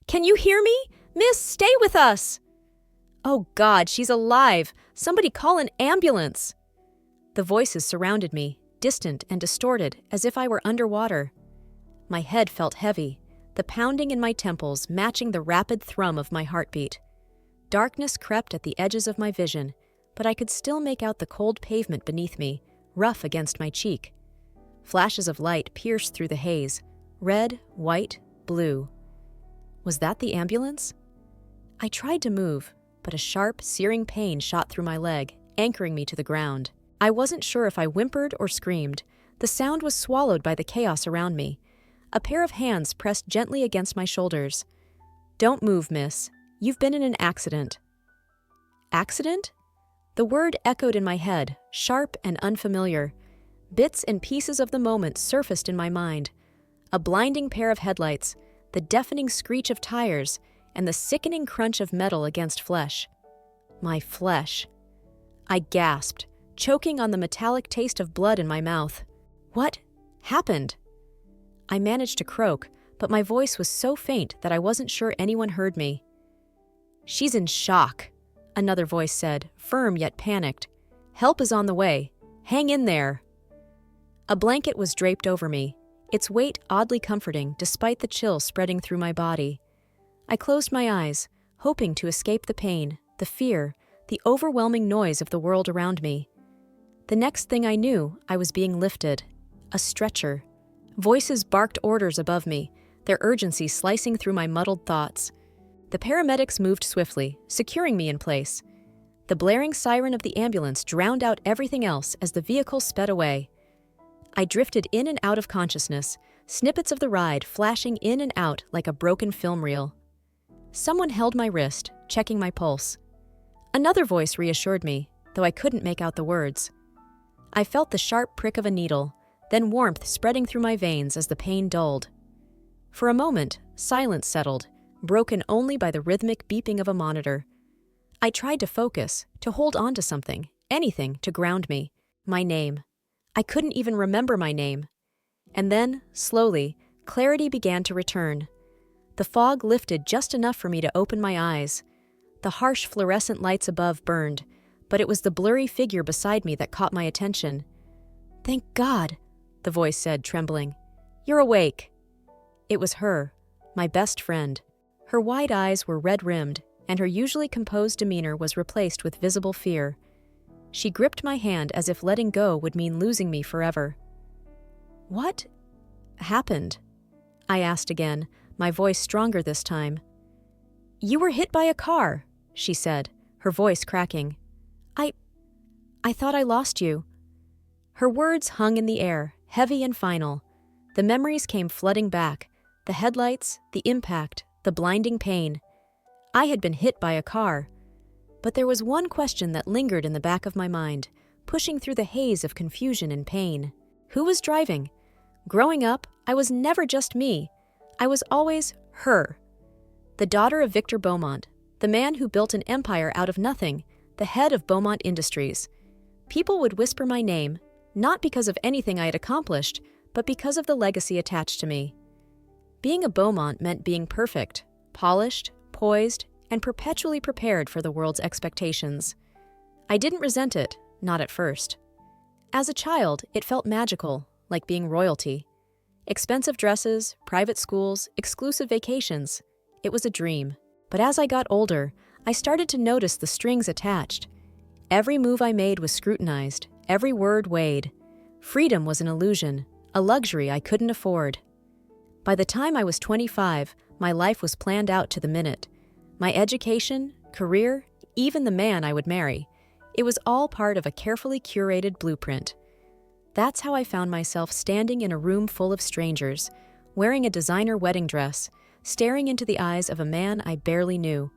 Can you hear me? Miss, stay with us! Oh God, she's alive! Somebody call an ambulance! The voices surrounded me, distant and distorted, as if I were underwater. My head felt heavy, the pounding in my temples matching the rapid thrum of my heartbeat. Darkness crept at the edges of my vision, but I could still make out the cold pavement beneath me, rough against my cheek. Flashes of light pierced through the haze, red, white, blue. Was that the ambulance? I tried to move, but a sharp, searing pain shot through my leg, anchoring me to the ground. I wasn't sure if I whimpered or screamed. The sound was swallowed by the chaos around me. A pair of hands pressed gently against my shoulders. "Don't move, miss. You've been in an accident." Accident? The word echoed in my head, sharp and unfamiliar. Bits and pieces of the moment surfaced in my mind. A blinding pair of headlights, the deafening screech of tires, and the sickening crunch of metal against flesh. My flesh. I gasped, choking on the metallic taste of blood in my mouth. What happened? I managed to croak, but my voice was so faint that I wasn't sure anyone heard me. "She's in shock," another voice said, firm yet panicked. "Help is on the way. Hang in there." A blanket was draped over me, its weight oddly comforting despite the chill spreading through my body. I closed my eyes, hoping to escape the pain, the fear, the overwhelming noise of the world around me. The next thing I knew, I was being lifted. A stretcher. Voices barked orders above me, their urgency slicing through my muddled thoughts. The paramedics moved swiftly, securing me in place. The blaring siren of the ambulance drowned out everything else as the vehicle sped away. I drifted in and out of consciousness, snippets of the ride flashing in and out like a broken film reel. Someone held my wrist, checking my pulse. Another voice reassured me, though I couldn't make out the words. I felt the sharp prick of a needle, then warmth spreading through my veins as the pain dulled. For a moment, silence settled, broken only by the rhythmic beeping of a monitor. I tried to focus, to hold on to something, anything to ground me. My name. I couldn't even remember my name. And then, slowly, clarity began to return. The fog lifted just enough for me to open my eyes. The harsh fluorescent lights above burned, but it was the blurry figure beside me that caught my attention. "Thank God," the voice said, trembling. "You're awake." It was her, my best friend. Her wide eyes were red-rimmed, and her usually composed demeanor was replaced with visible fear. She gripped my hand as if letting go would mean losing me forever. "What happened?" I asked again, my voice stronger this time. "You were hit by a car," she said, her voice cracking. I thought I lost you." Her words hung in the air, heavy and final. The memories came flooding back, the headlights, the impact, the blinding pain. I had been hit by a car. But there was one question that lingered in the back of my mind, pushing through the haze of confusion and pain. Who was driving? Growing up, I was never just me. I was always her. The daughter of Victor Beaumont, the man who built an empire out of nothing, the head of Beaumont Industries. People would whisper my name, not because of anything I had accomplished, but because of the legacy attached to me. Being a Beaumont meant being perfect, polished, poised, and perpetually prepared for the world's expectations. I didn't resent it, not at first. As a child, it felt magical, like being royalty. Expensive dresses, private schools, exclusive vacations. It was a dream. But as I got older, I started to notice the strings attached. Every move I made was scrutinized, every word weighed. Freedom was an illusion, a luxury I couldn't afford. By the time I was 25, my life was planned out to the minute. My education, career, even the man I would marry. It was all part of a carefully curated blueprint. That's how I found myself standing in a room full of strangers, wearing a designer wedding dress, staring into the eyes of a man I barely knew.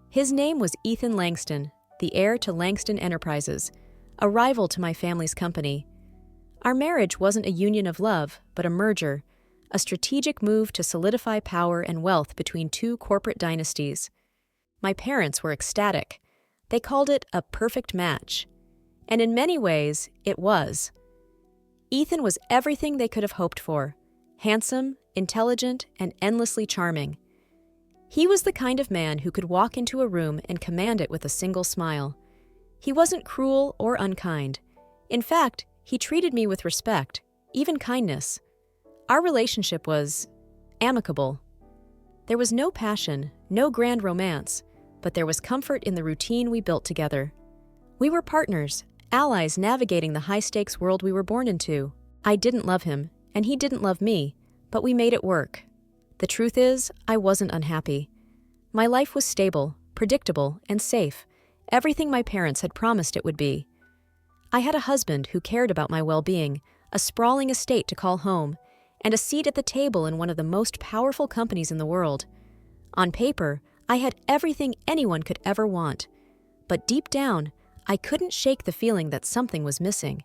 His name was Ethan Langston, the heir to Langston Enterprises, a rival to my family's company. Our marriage wasn't a union of love, but a merger, a strategic move to solidify power and wealth between two corporate dynasties. My parents were ecstatic. They called it a perfect match. And in many ways, it was. Ethan was everything they could have hoped for: handsome, intelligent, and endlessly charming. He was the kind of man who could walk into a room and command it with a single smile. He wasn't cruel or unkind. In fact, he treated me with respect, even kindness. Our relationship was amicable. There was no passion, no grand romance, but there was comfort in the routine we built together. We were partners, allies navigating the high-stakes world we were born into. I didn't love him, and he didn't love me, but we made it work. The truth is, I wasn't unhappy. My life was stable, predictable, and safe, everything my parents had promised it would be. I had a husband who cared about my well-being, a sprawling estate to call home, and a seat at the table in one of the most powerful companies in the world. On paper, I had everything anyone could ever want, but deep down, I couldn't shake the feeling that something was missing.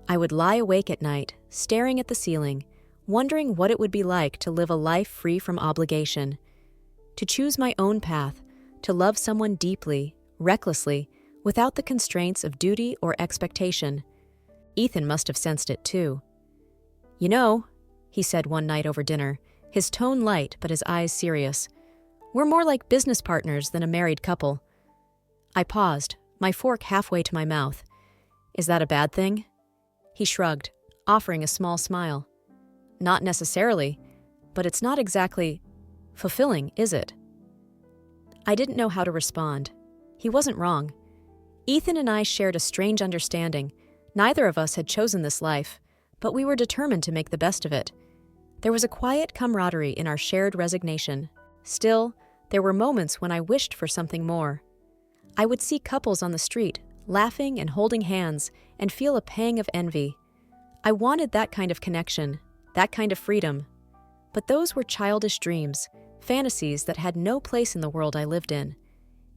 I would lie awake at night, staring at the ceiling, wondering what it would be like to live a life free from obligation, to choose my own path, to love someone deeply, recklessly, without the constraints of duty or expectation. Ethan must have sensed it too. "You know," he said one night over dinner, his tone light but his eyes serious, "we're more like business partners than a married couple." I paused, my fork halfway to my mouth. "Is that a bad thing?" He shrugged, offering a small smile. "Not necessarily, but it's not exactly fulfilling, is it?" I didn't know how to respond. He wasn't wrong. Ethan and I shared a strange understanding. Neither of us had chosen this life, but we were determined to make the best of it. There was a quiet camaraderie in our shared resignation. Still, there were moments when I wished for something more. I would see couples on the street, laughing and holding hands, and feel a pang of envy. I wanted that kind of connection, that kind of freedom. But those were childish dreams, fantasies that had no place in the world I lived in.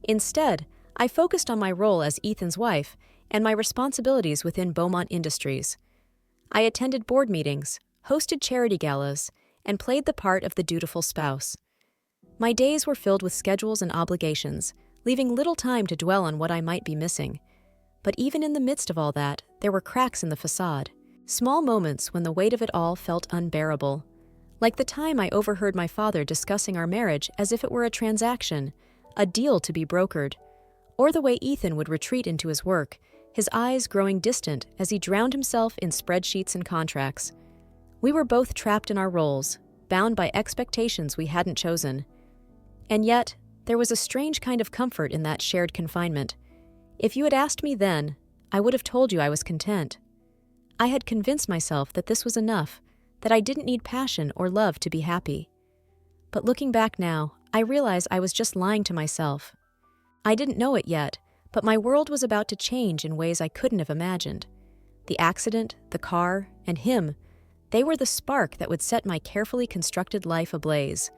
Instead, I focused on my role as Ethan's wife and my responsibilities within Beaumont Industries. I attended board meetings, hosted charity galas, and played the part of the dutiful spouse. My days were filled with schedules and obligations, leaving little time to dwell on what I might be missing. But even in the midst of all that, there were cracks in the facade, small moments when the weight of it all felt unbearable. Like the time I overheard my father discussing our marriage as if it were a transaction, a deal to be brokered, or the way Ethan would retreat into his work, his eyes growing distant as he drowned himself in spreadsheets and contracts. We were both trapped in our roles, bound by expectations we hadn't chosen. And yet, there was a strange kind of comfort in that shared confinement. If you had asked me then, I would have told you I was content. I had convinced myself that this was enough, that I didn't need passion or love to be happy. But looking back now, I realize I was just lying to myself. I didn't know it yet, but my world was about to change in ways I couldn't have imagined. The accident, the car, and him, they were the spark that would set my carefully constructed life ablaze.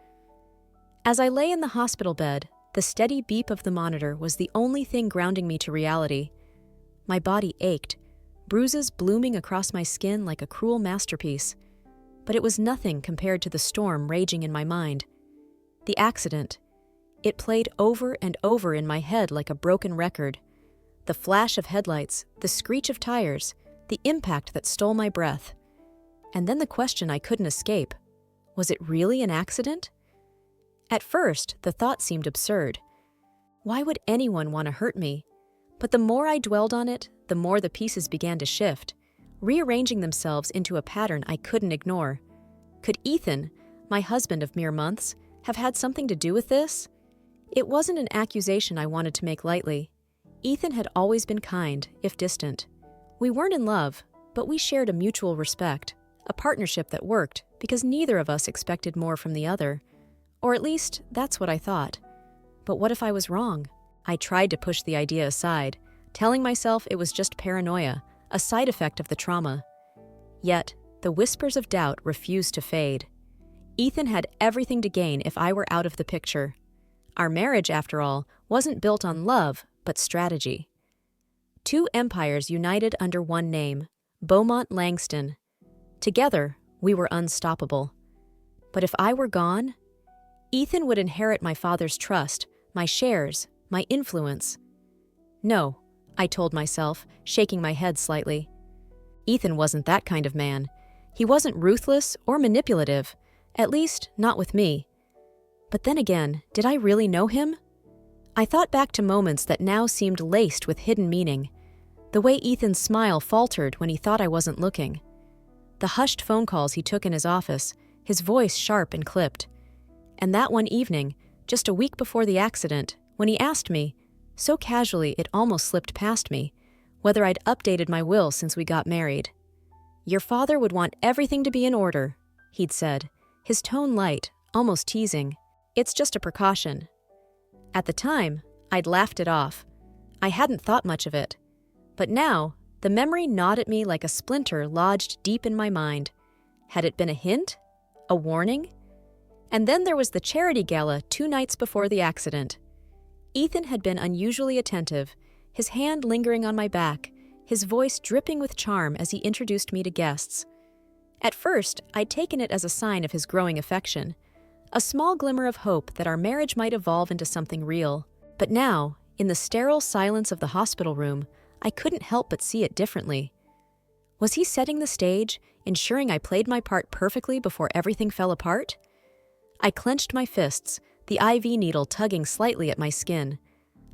As I lay in the hospital bed, the steady beep of the monitor was the only thing grounding me to reality. My body ached, bruises blooming across my skin like a cruel masterpiece. But it was nothing compared to the storm raging in my mind. The accident. It played over and over in my head like a broken record. The flash of headlights, the screech of tires, the impact that stole my breath. And then the question I couldn't escape. Was it really an accident? At first, the thought seemed absurd. Why would anyone want to hurt me? But the more I dwelled on it, the more the pieces began to shift, rearranging themselves into a pattern I couldn't ignore. Could Ethan, my husband of mere months, have had something to do with this? It wasn't an accusation I wanted to make lightly. Ethan had always been kind, if distant. We weren't in love, but we shared a mutual respect, a partnership that worked because neither of us expected more from the other. Or at least, that's what I thought. But what if I was wrong? I tried to push the idea aside, telling myself it was just paranoia, a side effect of the trauma. Yet, the whispers of doubt refused to fade. Ethan had everything to gain if I were out of the picture. Our marriage, after all, wasn't built on love, but strategy. Two empires united under one name, Beaumont Langston. Together, we were unstoppable. But if I were gone, Ethan would inherit my father's trust, my shares, my influence. No, I told myself, shaking my head slightly. Ethan wasn't that kind of man. He wasn't ruthless or manipulative, at least not with me. But then again, did I really know him? I thought back to moments that now seemed laced with hidden meaning. The way Ethan's smile faltered when he thought I wasn't looking. The hushed phone calls he took in his office, his voice sharp and clipped. And that one evening, just a week before the accident, when he asked me, so casually it almost slipped past me, whether I'd updated my will since we got married. "Your father would want everything to be in order," he'd said, his tone light, almost teasing. "It's just a precaution." At the time, I'd laughed it off. I hadn't thought much of it. But now, the memory gnawed at me like a splinter lodged deep in my mind. Had it been a hint? A warning? And then there was the charity gala 2 nights before the accident. Ethan had been unusually attentive, his hand lingering on my back, his voice dripping with charm as he introduced me to guests. At first, I'd taken it as a sign of his growing affection, a small glimmer of hope that our marriage might evolve into something real. But now, in the sterile silence of the hospital room, I couldn't help but see it differently. Was he setting the stage, ensuring I played my part perfectly before everything fell apart? I clenched my fists, the IV needle tugging slightly at my skin.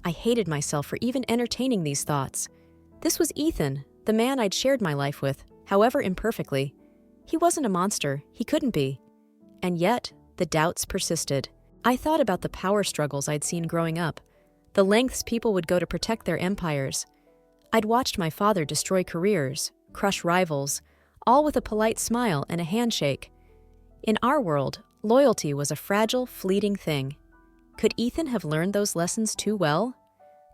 I hated myself for even entertaining these thoughts. This was Ethan, the man I'd shared my life with, however imperfectly. He wasn't a monster, he couldn't be. And yet, the doubts persisted. I thought about the power struggles I'd seen growing up, the lengths people would go to protect their empires. I'd watched my father destroy careers, crush rivals, all with a polite smile and a handshake. In our world, loyalty was a fragile, fleeting thing. Could Ethan have learned those lessons too well?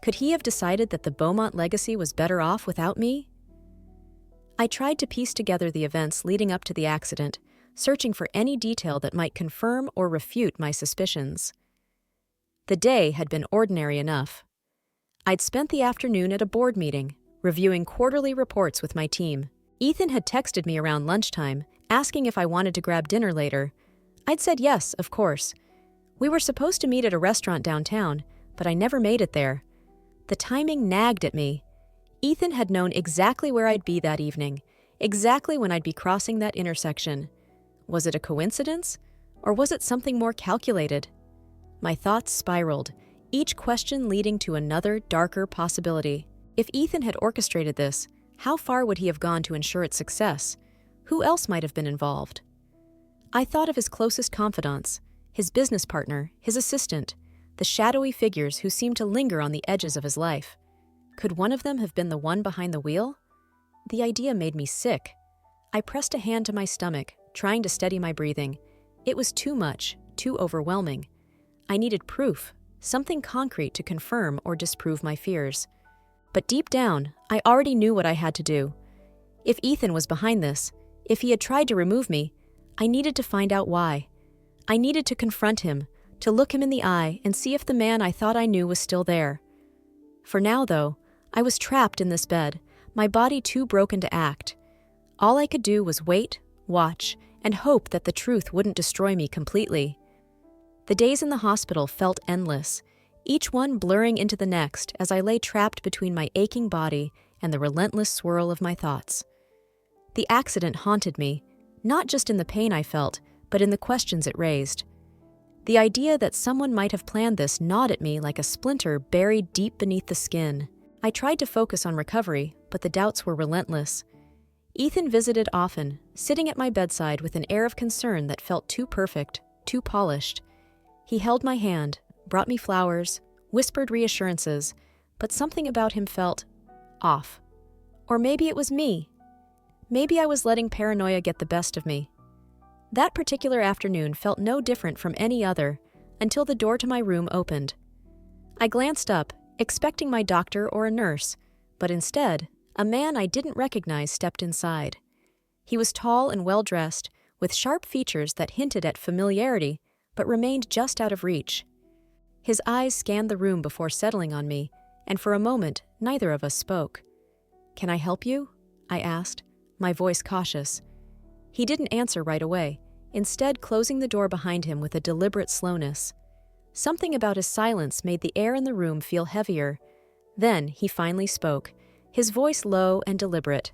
Could he have decided that the Beaumont legacy was better off without me? I tried to piece together the events leading up to the accident, searching for any detail that might confirm or refute my suspicions. The day had been ordinary enough. I'd spent the afternoon at a board meeting, reviewing quarterly reports with my team. Ethan had texted me around lunchtime, asking if I wanted to grab dinner later. I'd said yes, of course. We were supposed to meet at a restaurant downtown, but I never made it there. The timing nagged at me. Ethan had known exactly where I'd be that evening, exactly when I'd be crossing that intersection. Was it a coincidence, or was it something more calculated? My thoughts spiraled, each question leading to another, darker possibility. If Ethan had orchestrated this, how far would he have gone to ensure its success? Who else might have been involved? I thought of his closest confidants, his business partner, his assistant, the shadowy figures who seemed to linger on the edges of his life. Could one of them have been the one behind the wheel? The idea made me sick. I pressed a hand to my stomach, trying to steady my breathing. It was too much, too overwhelming. I needed proof, something concrete to confirm or disprove my fears. But deep down, I already knew what I had to do. If Ethan was behind this, if he had tried to remove me, I needed to find out why. I needed to confront him, to look him in the eye and see if the man I thought I knew was still there. For now, though, I was trapped in this bed, my body too broken to act. All I could do was wait, watch, and hope that the truth wouldn't destroy me completely. The days in the hospital felt endless, each one blurring into the next as I lay trapped between my aching body and the relentless swirl of my thoughts. The accident haunted me, not just in the pain I felt, but in the questions it raised. The idea that someone might have planned this gnawed at me like a splinter buried deep beneath the skin. I tried to focus on recovery, but the doubts were relentless. Ethan visited often, sitting at my bedside with an air of concern that felt too perfect, too polished. He held my hand, brought me flowers, whispered reassurances, but something about him felt off. Or maybe it was me. Maybe I was letting paranoia get the best of me. That particular afternoon felt no different from any other, until the door to my room opened. I glanced up, expecting my doctor or a nurse, but instead, a man I didn't recognize stepped inside. He was tall and well-dressed, with sharp features that hinted at familiarity, but remained just out of reach. His eyes scanned the room before settling on me, and for a moment, neither of us spoke. "Can I help you?" I asked, my voice cautious. He didn't answer right away, instead closing the door behind him with a deliberate slowness. Something about his silence made the air in the room feel heavier. Then he finally spoke, his voice low and deliberate.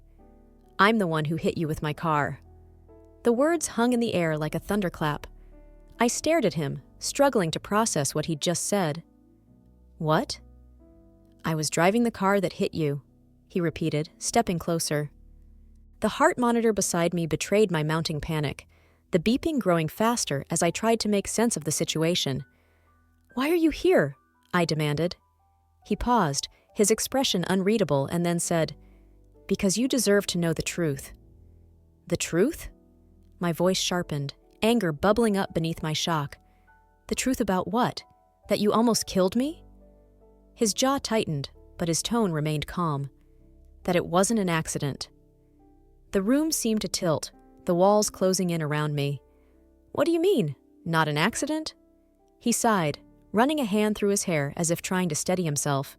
"I'm the one who hit you with my car." The words hung in the air like a thunderclap. I stared at him, struggling to process what he'd just said. What? I was driving the car that hit you, he repeated, stepping closer. The heart monitor beside me betrayed my mounting panic, the beeping growing faster as I tried to make sense of the situation. Why are you here? I demanded. He paused, his expression unreadable, and then said, Because you deserve to know the truth. The truth? My voice sharpened, anger bubbling up beneath my shock. The truth about what? That you almost killed me? His jaw tightened, but his tone remained calm. That it wasn't an accident. The room seemed to tilt, the walls closing in around me. What do you mean? Not an accident? He sighed, running a hand through his hair as if trying to steady himself.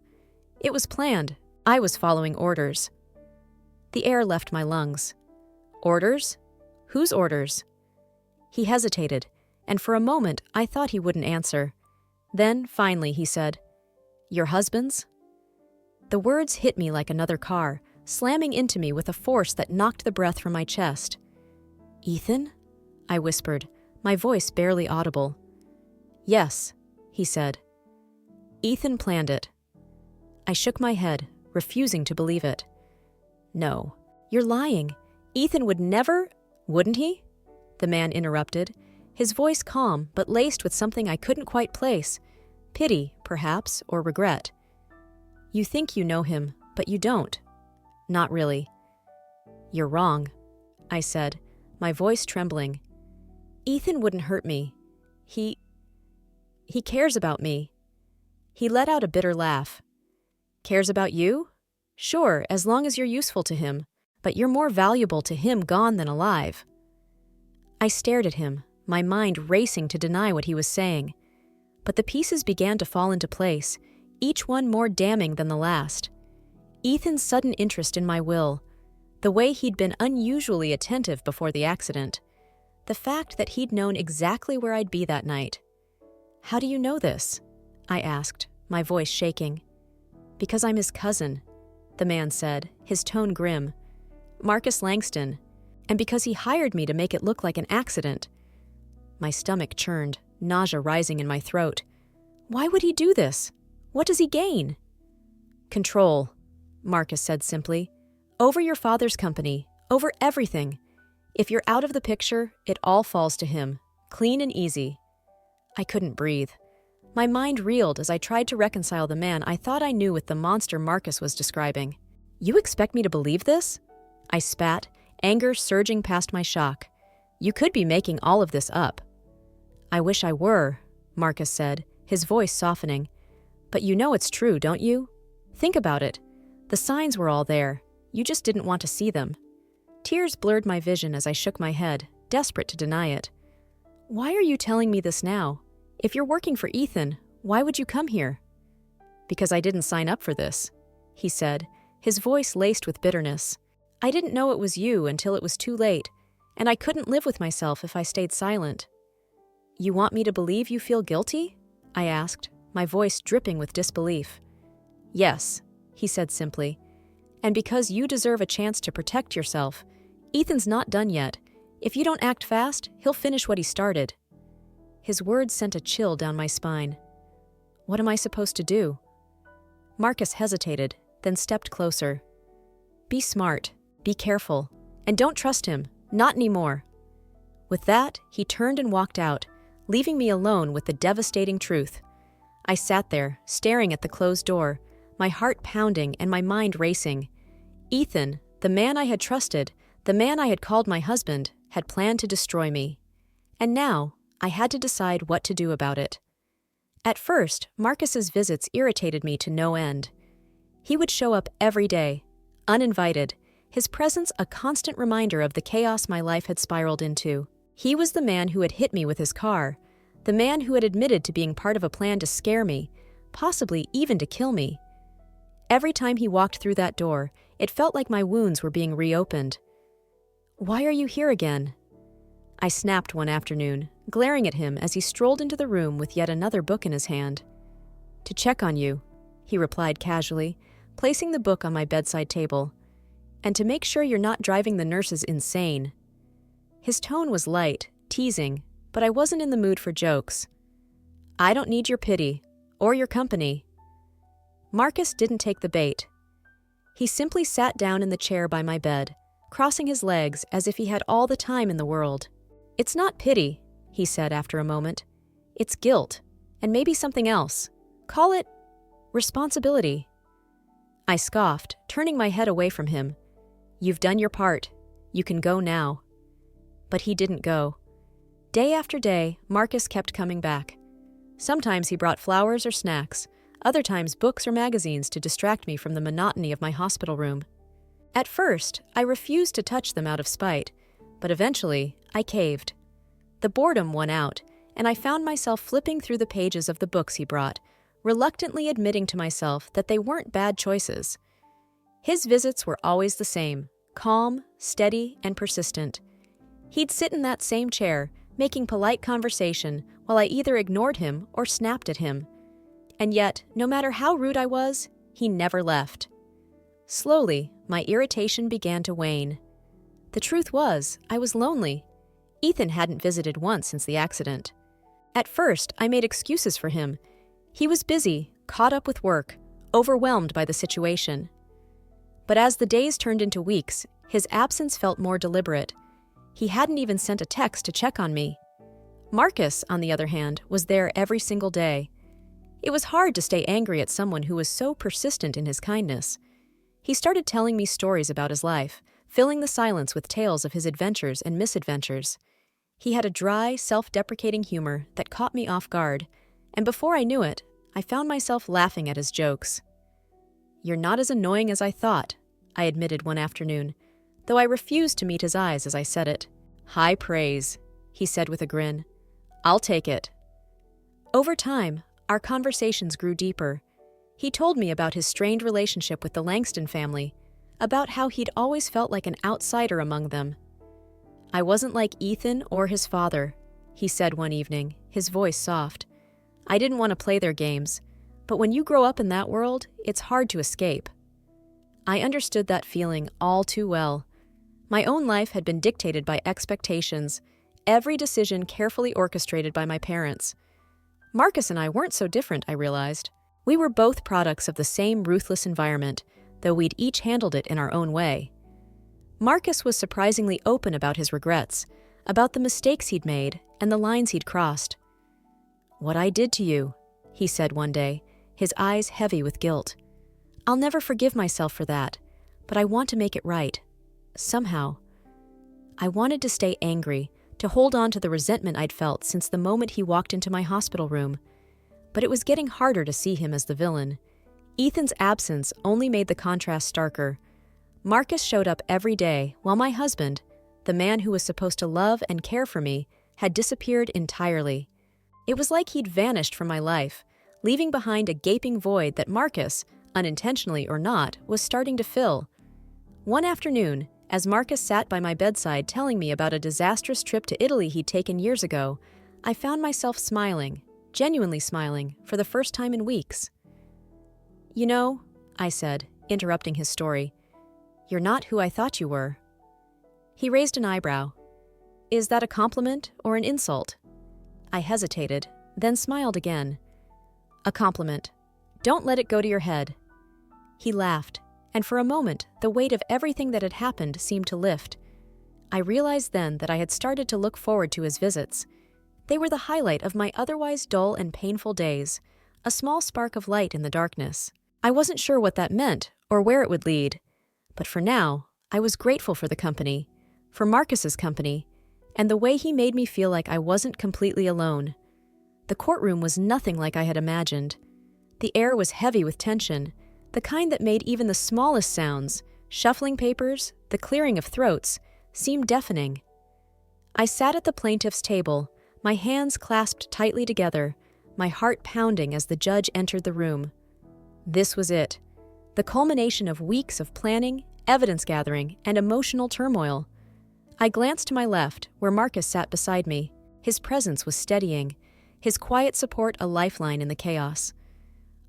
It was planned. I was following orders. The air left my lungs. Orders? Whose orders? He hesitated, and for a moment I thought he wouldn't answer. Then, finally, he said, Your husband's? The words hit me like another car, slamming into me with a force that knocked the breath from my chest. Ethan? I whispered, my voice barely audible. Yes, he said. Ethan planned it. I shook my head, refusing to believe it. No, you're lying. Ethan would never, wouldn't he? The man interrupted, his voice calm but laced with something I couldn't quite place. Pity, perhaps, or regret. You think you know him, but you don't. Not really. You're wrong, I said, my voice trembling. Ethan wouldn't hurt me. He cares about me. He let out a bitter laugh. Cares about you? Sure, as long as you're useful to him, but you're more valuable to him gone than alive. I stared at him, my mind racing to deny what he was saying. But the pieces began to fall into place, each one more damning than the last. Ethan's sudden interest in my will, the way he'd been unusually attentive before the accident, the fact that he'd known exactly where I'd be that night. How do you know this? I asked, my voice shaking. Because I'm his cousin, the man said, his tone grim. Marcus Langston, and because he hired me to make it look like an accident. My stomach churned, nausea rising in my throat. Why would he do this? What does he gain? Control, Marcus said simply. Over your father's company, over everything. If you're out of the picture, it all falls to him, clean and easy. I couldn't breathe. My mind reeled as I tried to reconcile the man I thought I knew with the monster Marcus was describing. You expect me to believe this? I spat, anger surging past my shock. You could be making all of this up. I wish I were, Marcus said, his voice softening. But you know it's true, don't you? Think about it. The signs were all there. You just didn't want to see them. Tears blurred my vision as I shook my head, desperate to deny it. Why are you telling me this now? If you're working for Ethan, why would you come here? Because I didn't sign up for this, he said, his voice laced with bitterness. I didn't know it was you until it was too late, and I couldn't live with myself if I stayed silent. You want me to believe you feel guilty? I asked, my voice dripping with disbelief. Yes, he said simply. And because you deserve a chance to protect yourself, Ethan's not done yet. If you don't act fast, he'll finish what he started. His words sent a chill down my spine. What am I supposed to do? Marcus hesitated, then stepped closer. Be smart, be careful, and don't trust him, not anymore. With that, he turned and walked out, leaving me alone with the devastating truth. I sat there, staring at the closed door, my heart pounding and my mind racing. Ethan, the man I had trusted, the man I had called my husband, had planned to destroy me. And now, I had to decide what to do about it. At first, Marcus's visits irritated me to no end. He would show up every day, uninvited, his presence a constant reminder of the chaos my life had spiraled into. He was the man who had hit me with his car, the man who had admitted to being part of a plan to scare me, possibly even to kill me. Every time he walked through that door, it felt like my wounds were being reopened. Why are you here again? I snapped one afternoon, glaring at him as he strolled into the room with yet another book in his hand. To check on you, he replied casually, placing the book on my bedside table. And to make sure you're not driving the nurses insane. His tone was light, teasing, but I wasn't in the mood for jokes. I don't need your pity, or your company. Marcus didn't take the bait. He simply sat down in the chair by my bed, crossing his legs as if he had all the time in the world. It's not pity, he said after a moment. It's guilt, and maybe something else. Call it responsibility. I scoffed, turning my head away from him. You've done your part. You can go now. But he didn't go. Day after day, Marcus kept coming back. Sometimes he brought flowers or snacks, other times books or magazines to distract me from the monotony of my hospital room. At first, I refused to touch them out of spite, but eventually, I caved. The boredom won out, and I found myself flipping through the pages of the books he brought, reluctantly admitting to myself that they weren't bad choices. His visits were always the same, calm, steady, and persistent. He'd sit in that same chair, making polite conversation while I either ignored him or snapped at him. And yet, no matter how rude I was, he never left. Slowly, my irritation began to wane. The truth was, I was lonely. Ethan hadn't visited once since the accident. At first, I made excuses for him. He was busy, caught up with work, overwhelmed by the situation. But as the days turned into weeks, his absence felt more deliberate. He hadn't even sent a text to check on me. Marcus, on the other hand, was there every single day. It was hard to stay angry at someone who was so persistent in his kindness. He started telling me stories about his life, filling the silence with tales of his adventures and misadventures. He had a dry, self-deprecating humor that caught me off guard, and before I knew it, I found myself laughing at his jokes. "You're not as annoying as I thought," I admitted one afternoon, though I refused to meet his eyes as I said it. "High praise," he said with a grin. "I'll take it." Over time, our conversations grew deeper. He told me about his strained relationship with the Langston family, about how he'd always felt like an outsider among them. "I wasn't like Ethan or his father," he said one evening, his voice soft. "I didn't want to play their games, but when you grow up in that world, it's hard to escape." I understood that feeling all too well. My own life had been dictated by expectations, every decision carefully orchestrated by my parents. Marcus and I weren't so different, I realized. We were both products of the same ruthless environment, though we'd each handled it in our own way. Marcus was surprisingly open about his regrets, about the mistakes he'd made and the lines he'd crossed. "What I did to you," he said one day, his eyes heavy with guilt. "I'll never forgive myself for that, but I want to make it right. Somehow." I wanted to stay angry, to hold on to the resentment I'd felt since the moment he walked into my hospital room. But it was getting harder to see him as the villain. Ethan's absence only made the contrast starker. Marcus showed up every day, while my husband, the man who was supposed to love and care for me, had disappeared entirely. It was like he'd vanished from my life, leaving behind a gaping void that Marcus, unintentionally or not, was starting to fill. One afternoon, as Marcus sat by my bedside telling me about a disastrous trip to Italy he'd taken years ago, I found myself smiling, genuinely smiling, for the first time in weeks. "You know," I said, interrupting his story, "you're not who I thought you were." He raised an eyebrow. "Is that a compliment or an insult?" I hesitated, then smiled again. "A compliment. Don't let it go to your head." He laughed, and for a moment, the weight of everything that had happened seemed to lift. I realized then that I had started to look forward to his visits. They were the highlight of my otherwise dull and painful days, a small spark of light in the darkness. I wasn't sure what that meant or where it would lead, but for now, I was grateful for the company, for Marcus's company, and the way he made me feel like I wasn't completely alone. The courtroom was nothing like I had imagined. The air was heavy with tension, the kind that made even the smallest sounds, shuffling papers, the clearing of throats, seem deafening. I sat at the plaintiff's table, my hands clasped tightly together, my heart pounding as the judge entered the room. This was it, the culmination of weeks of planning, evidence gathering, and emotional turmoil. I glanced to my left, where Marcus sat beside me. His presence was steadying, his quiet support a lifeline in the chaos.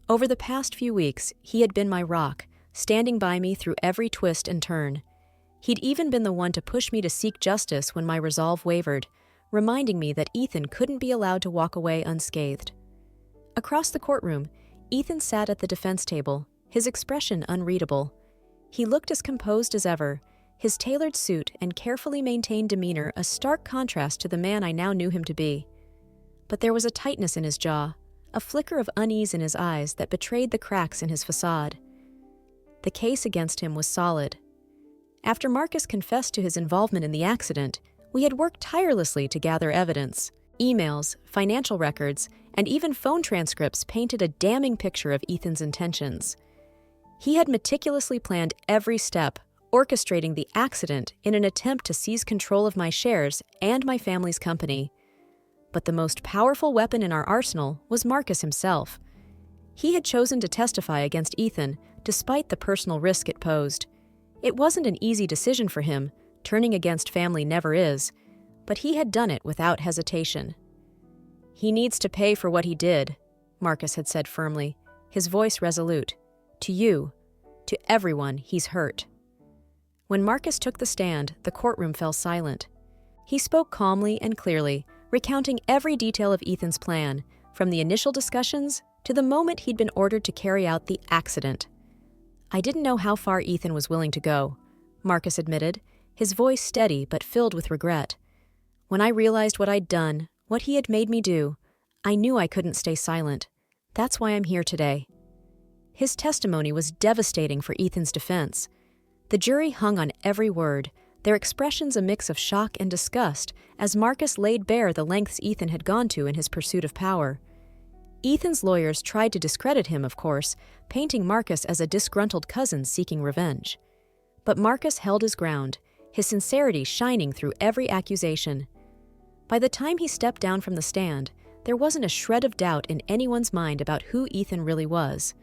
Over the past few weeks, he had been my rock, standing by me through every twist and turn. He'd even been the one to push me to seek justice when my resolve wavered, reminding me that Ethan couldn't be allowed to walk away unscathed. Across the courtroom, Ethan sat at the defense table, his expression unreadable. He looked as composed as ever, his tailored suit and carefully maintained demeanor a stark contrast to the man I now knew him to be. But there was a tightness in his jaw, a flicker of unease in his eyes that betrayed the cracks in his facade. The case against him was solid. After Marcus confessed to his involvement in the accident, we had worked tirelessly to gather evidence. Emails, financial records, and even phone transcripts painted a damning picture of Ethan's intentions. He had meticulously planned every step, orchestrating the accident in an attempt to seize control of my shares and my family's company. But the most powerful weapon in our arsenal was Marcus himself. He had chosen to testify against Ethan despite the personal risk it posed. It wasn't an easy decision for him, turning against family never is, but he had done it without hesitation. "He needs to pay for what he did," Marcus had said firmly, his voice resolute. "To you, to everyone he's hurt." When Marcus took the stand, the courtroom fell silent. He spoke calmly and clearly, recounting every detail of Ethan's plan, from the initial discussions to the moment he'd been ordered to carry out the accident. "I didn't know how far Ethan was willing to go," Marcus admitted, his voice steady but filled with regret. "When I realized what I'd done, what he had made me do, I knew I couldn't stay silent. That's why I'm here today." His testimony was devastating for Ethan's defense. The jury hung on every word, their expressions a mix of shock and disgust as Marcus laid bare the lengths Ethan had gone to in his pursuit of power. Ethan's lawyers tried to discredit him, of course, painting Marcus as a disgruntled cousin seeking revenge. But Marcus held his ground, his sincerity shining through every accusation. By the time he stepped down from the stand, there wasn't a shred of doubt in anyone's mind about who Ethan really was.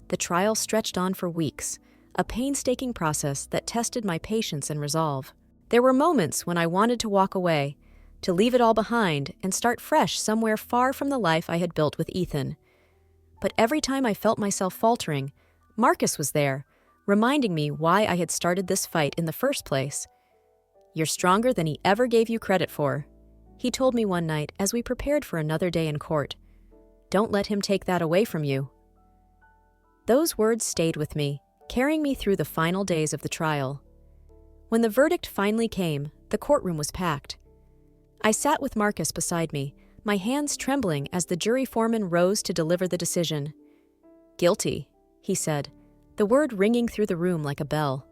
The trial stretched on for weeks, a painstaking process that tested my patience and resolve. There were moments when I wanted to walk away, to leave it all behind and start fresh somewhere far from the life I had built with Ethan. But every time I felt myself faltering, Marcus was there, reminding me why I had started this fight in the first place. "You're stronger than he ever gave you credit for," he told me one night as we prepared for another day in court. "Don't let him take that away from you." Those words stayed with me, carrying me through the final days of the trial. When the verdict finally came, the courtroom was packed. I sat with Marcus beside me, my hands trembling as the jury foreman rose to deliver the decision. "Guilty," he said, the word ringing through the room like a bell.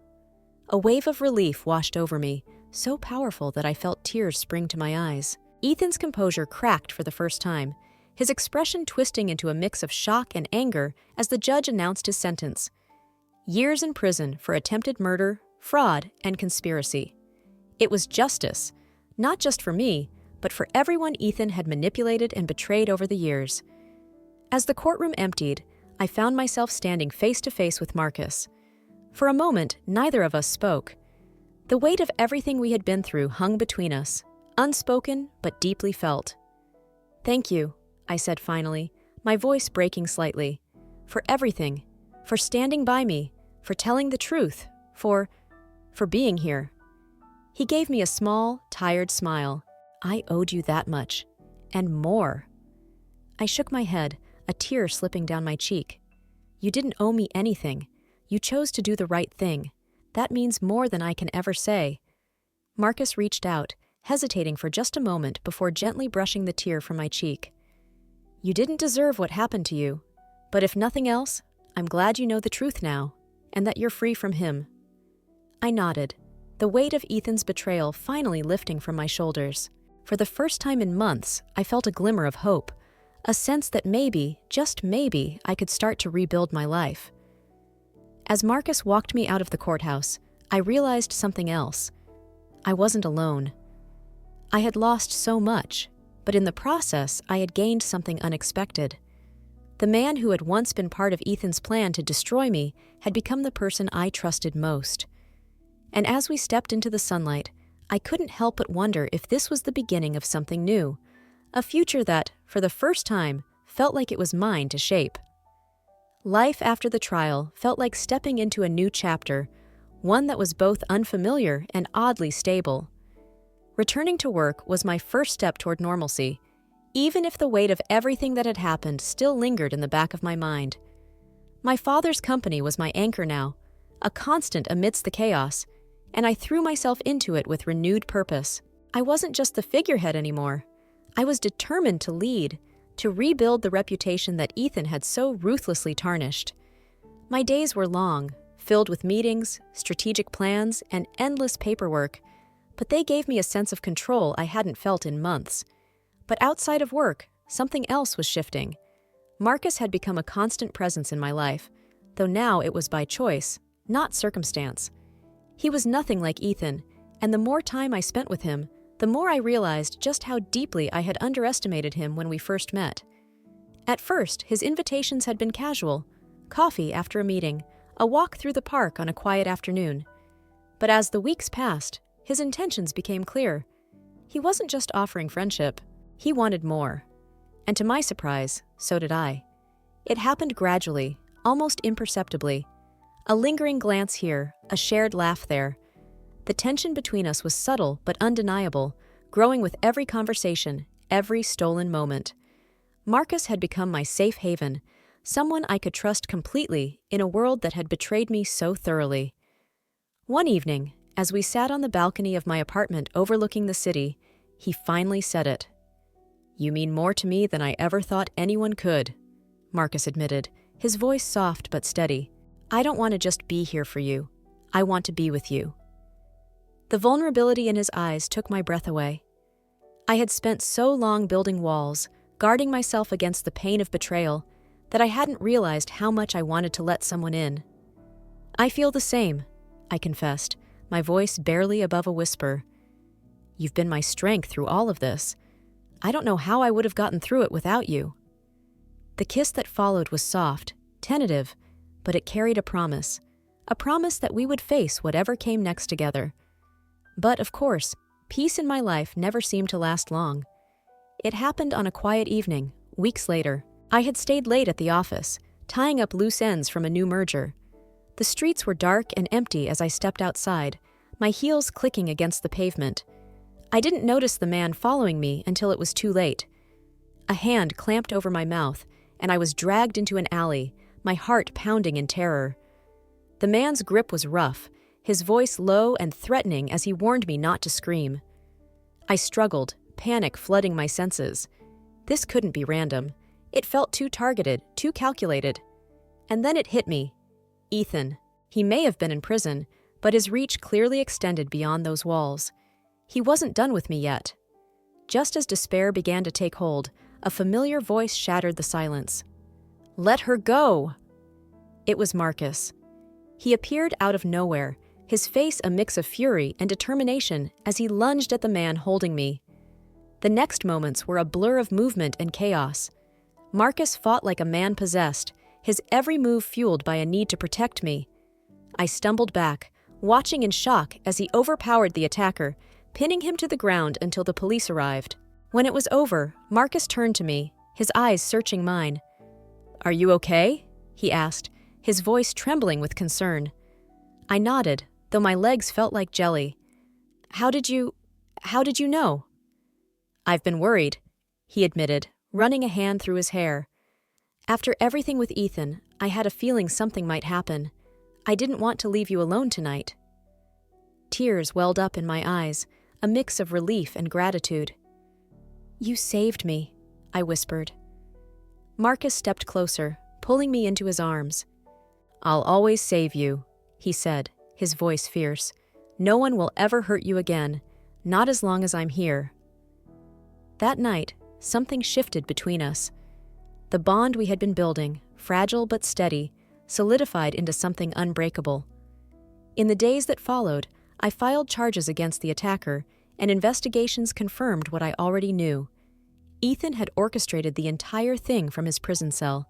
A wave of relief washed over me, so powerful that I felt tears spring to my eyes. Ethan's composure cracked for the first time, his expression twisting into a mix of shock and anger as the judge announced his sentence. Years in prison for attempted murder, fraud, and conspiracy. It was justice, not just for me, but for everyone Ethan had manipulated and betrayed over the years. As the courtroom emptied, I found myself standing face to face with Marcus. For a moment, neither of us spoke. The weight of everything we had been through hung between us, unspoken but deeply felt. "Thank you," I said finally, my voice breaking slightly. "For everything. For standing by me. For telling the truth. For being here." He gave me a small, tired smile. "I owed you that much. And more." I shook my head, a tear slipping down my cheek. "You didn't owe me anything. You chose to do the right thing. That means more than I can ever say." Marcus reached out, hesitating for just a moment before gently brushing the tear from my cheek. "You didn't deserve what happened to you. But if nothing else, I'm glad you know the truth now, and that you're free from him." I nodded, the weight of Ethan's betrayal finally lifting from my shoulders. For the first time in months, I felt a glimmer of hope, a sense that maybe, just maybe, I could start to rebuild my life. As Marcus walked me out of the courthouse, I realized something else. I wasn't alone. I had lost so much, but in the process, I had gained something unexpected. The man who had once been part of Ethan's plan to destroy me had become the person I trusted most. And as we stepped into the sunlight, I couldn't help but wonder if this was the beginning of something new, a future that, for the first time, felt like it was mine to shape. Life after the trial felt like stepping into a new chapter, one that was both unfamiliar and oddly stable. Returning to work was my first step toward normalcy, even if the weight of everything that had happened still lingered in the back of my mind. My father's company was my anchor now, a constant amidst the chaos, and I threw myself into it with renewed purpose. I wasn't just the figurehead anymore. I was determined to lead, to rebuild the reputation that Ethan had so ruthlessly tarnished. My days were long, filled with meetings, strategic plans, and endless paperwork, but they gave me a sense of control I hadn't felt in months. But outside of work, something else was shifting. Marcus had become a constant presence in my life, though now it was by choice, not circumstance. He was nothing like Ethan, and the more time I spent with him, the more I realized just how deeply I had underestimated him when we first met. At first, his invitations had been casual: coffee after a meeting, a walk through the park on a quiet afternoon. But as the weeks passed, his intentions became clear. He wasn't just offering friendship, he wanted more. And to my surprise, so did I. It happened gradually, almost imperceptibly. A lingering glance here, a shared laugh there. The tension between us was subtle but undeniable, growing with every conversation, every stolen moment. Marcus had become my safe haven, someone I could trust completely in a world that had betrayed me so thoroughly. One evening, as we sat on the balcony of my apartment overlooking the city, he finally said it. "You mean more to me than I ever thought anyone could," Marcus admitted, his voice soft but steady. "I don't want to just be here for you. I want to be with you." The vulnerability in his eyes took my breath away. I had spent so long building walls, guarding myself against the pain of betrayal, that I hadn't realized how much I wanted to let someone in. "I feel the same," I confessed, my voice barely above a whisper. "You've been my strength through all of this. I don't know how I would have gotten through it without you." The kiss that followed was soft, tentative, but it carried a promise that we would face whatever came next together. But, of course, peace in my life never seemed to last long. It happened on a quiet evening, weeks later. I had stayed late at the office, tying up loose ends from a new merger. The streets were dark and empty as I stepped outside, my heels clicking against the pavement. I didn't notice the man following me until it was too late. A hand clamped over my mouth, and I was dragged into an alley, my heart pounding in terror. The man's grip was rough, his voice low and threatening as he warned me not to scream. I struggled, panic flooding my senses. This couldn't be random. It felt too targeted, too calculated. And then it hit me. Ethan. He may have been in prison, but his reach clearly extended beyond those walls. He wasn't done with me yet. Just as despair began to take hold, a familiar voice shattered the silence. "Let her go!" It was Marcus. He appeared out of nowhere, his face a mix of fury and determination as he lunged at the man holding me. The next moments were a blur of movement and chaos. Marcus fought like a man possessed, his every move fueled by a need to protect me. I stumbled back, watching in shock as he overpowered the attacker, pinning him to the ground until the police arrived. When it was over, Marcus turned to me, his eyes searching mine. "Are you okay?" he asked, his voice trembling with concern. I nodded, though my legs felt like jelly. How did you know?" "I've been worried," he admitted, running a hand through his hair. "After everything with Ethan, I had a feeling something might happen. I didn't want to leave you alone tonight." Tears welled up in my eyes, a mix of relief and gratitude. "You saved me," I whispered. Marcus stepped closer, pulling me into his arms. "I'll always save you," he said, his voice fierce. "No one will ever hurt you again, not as long as I'm here." That night, something shifted between us. The bond we had been building, fragile but steady, solidified into something unbreakable. In the days that followed, I filed charges against the attacker, and investigations confirmed what I already knew. Ethan had orchestrated the entire thing from his prison cell,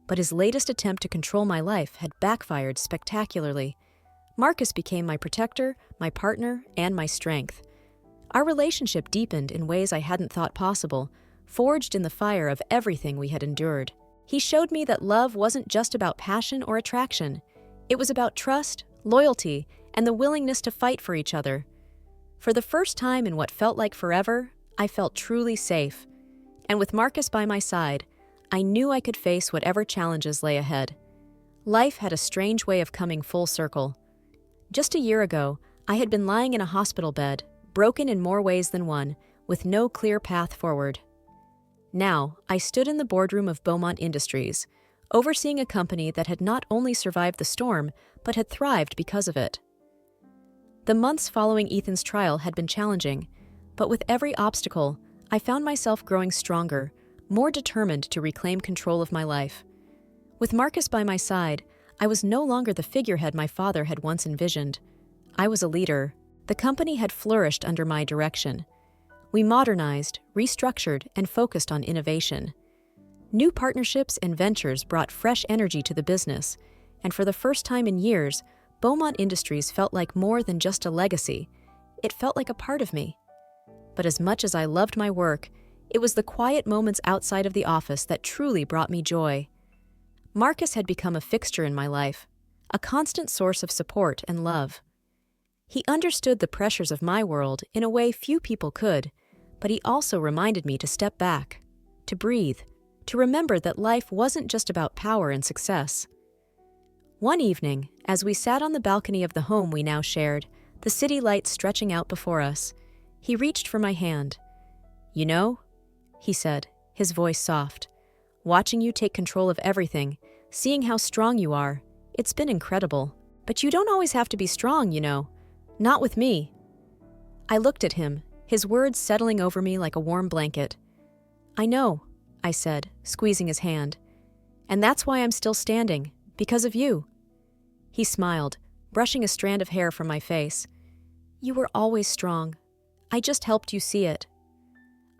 but his latest attempt to control my life had backfired spectacularly. Marcus became my protector, my partner, and my strength. Our relationship deepened in ways I hadn't thought possible, forged in the fire of everything we had endured. He showed me that love wasn't just about passion or attraction. It was about trust, loyalty, and the willingness to fight for each other. For the first time in what felt like forever, I felt truly safe. And with Marcus by my side, I knew I could face whatever challenges lay ahead. Life had a strange way of coming full circle. Just a year ago, I had been lying in a hospital bed, broken in more ways than one, with no clear path forward. Now, I stood in the boardroom of Beaumont Industries, overseeing a company that had not only survived the storm, but had thrived because of it. The months following Ethan's trial had been challenging, but with every obstacle, I found myself growing stronger, more determined to reclaim control of my life. With Marcus by my side, I was no longer the figurehead my father had once envisioned. I was a leader. The company had flourished under my direction. We modernized, restructured, and focused on innovation. New partnerships and ventures brought fresh energy to the business, and for the first time in years, Beaumont Industries felt like more than just a legacy. It felt like a part of me. But as much as I loved my work, it was the quiet moments outside of the office that truly brought me joy. Marcus had become a fixture in my life, a constant source of support and love. He understood the pressures of my world in a way few people could, but he also reminded me to step back, to breathe, to remember that life wasn't just about power and success. One evening, as we sat on the balcony of the home we now shared, the city lights stretching out before us, he reached for my hand. "You know," he said, his voice soft, "watching you take control of everything, seeing how strong you are, it's been incredible. But you don't always have to be strong, you know. Not with me." I looked at him, his words settling over me like a warm blanket. "I know," I said, squeezing his hand. "And that's why I'm still standing, because of you." He smiled, brushing a strand of hair from my face. "You were always strong. I just helped you see it."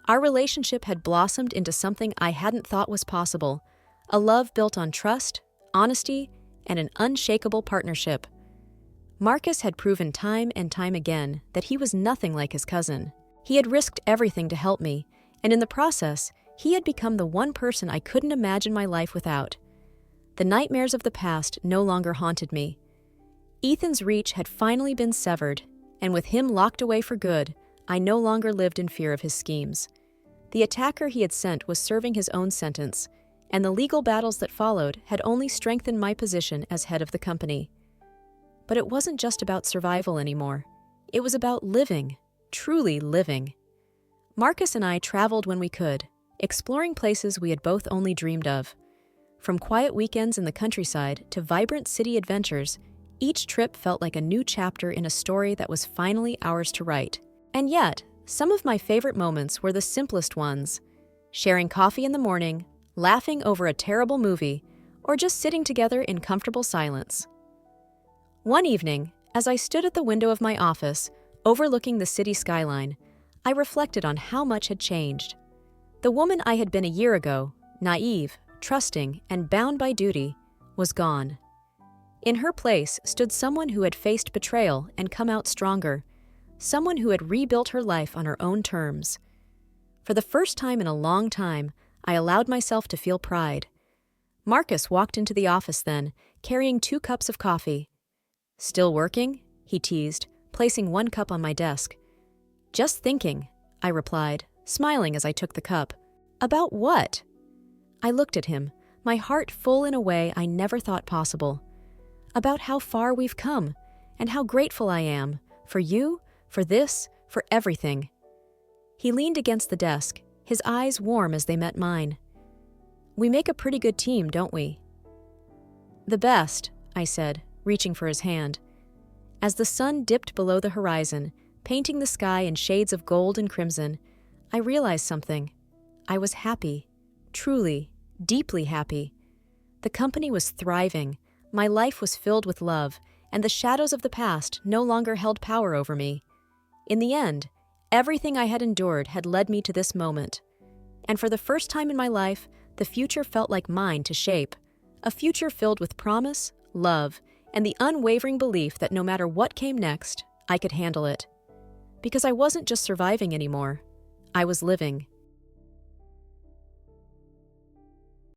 Our relationship had blossomed into something I hadn't thought was possible, a love built on trust, honesty, and an unshakable partnership. Marcus had proven time and time again that he was nothing like his cousin. He had risked everything to help me, and in the process, he had become the one person I couldn't imagine my life without. The nightmares of the past no longer haunted me. Ethan's reach had finally been severed, and with him locked away for good, I no longer lived in fear of his schemes. The attacker he had sent was serving his own sentence, and the legal battles that followed had only strengthened my position as head of the company. But it wasn't just about survival anymore. It was about living, truly living. Marcus and I traveled when we could, exploring places we had both only dreamed of. From quiet weekends in the countryside to vibrant city adventures, each trip felt like a new chapter in a story that was finally ours to write. And yet, some of my favorite moments were the simplest ones. Sharing coffee in the morning, laughing over a terrible movie, or just sitting together in comfortable silence. One evening, as I stood at the window of my office, overlooking the city skyline, I reflected on how much had changed. The woman I had been a year ago, naive, trusting, and bound by duty, was gone. In her place stood someone who had faced betrayal and come out stronger, someone who had rebuilt her life on her own terms. For the first time in a long time, I allowed myself to feel pride. Marcus walked into the office then, carrying 2 cups of coffee. "Still working?" he teased, placing 1 cup on my desk. "Just thinking," I replied, smiling as I took the cup. "About what?" I looked at him, my heart full in a way I never thought possible. About how far we've come, and how grateful I am, for you, for this, for everything. He leaned against the desk, his eyes warm as they met mine. "We make a pretty good team, don't we?" "The best," I said, reaching for his hand. As the sun dipped below the horizon, painting the sky in shades of gold and crimson, I realized something. I was happy, truly, deeply happy. The company was thriving, my life was filled with love, and the shadows of the past no longer held power over me. In the end, everything I had endured had led me to this moment. And for the first time in my life, the future felt like mine to shape. A future filled with promise, love, and the unwavering belief that no matter what came next, I could handle it. Because I wasn't just surviving anymore. I was living.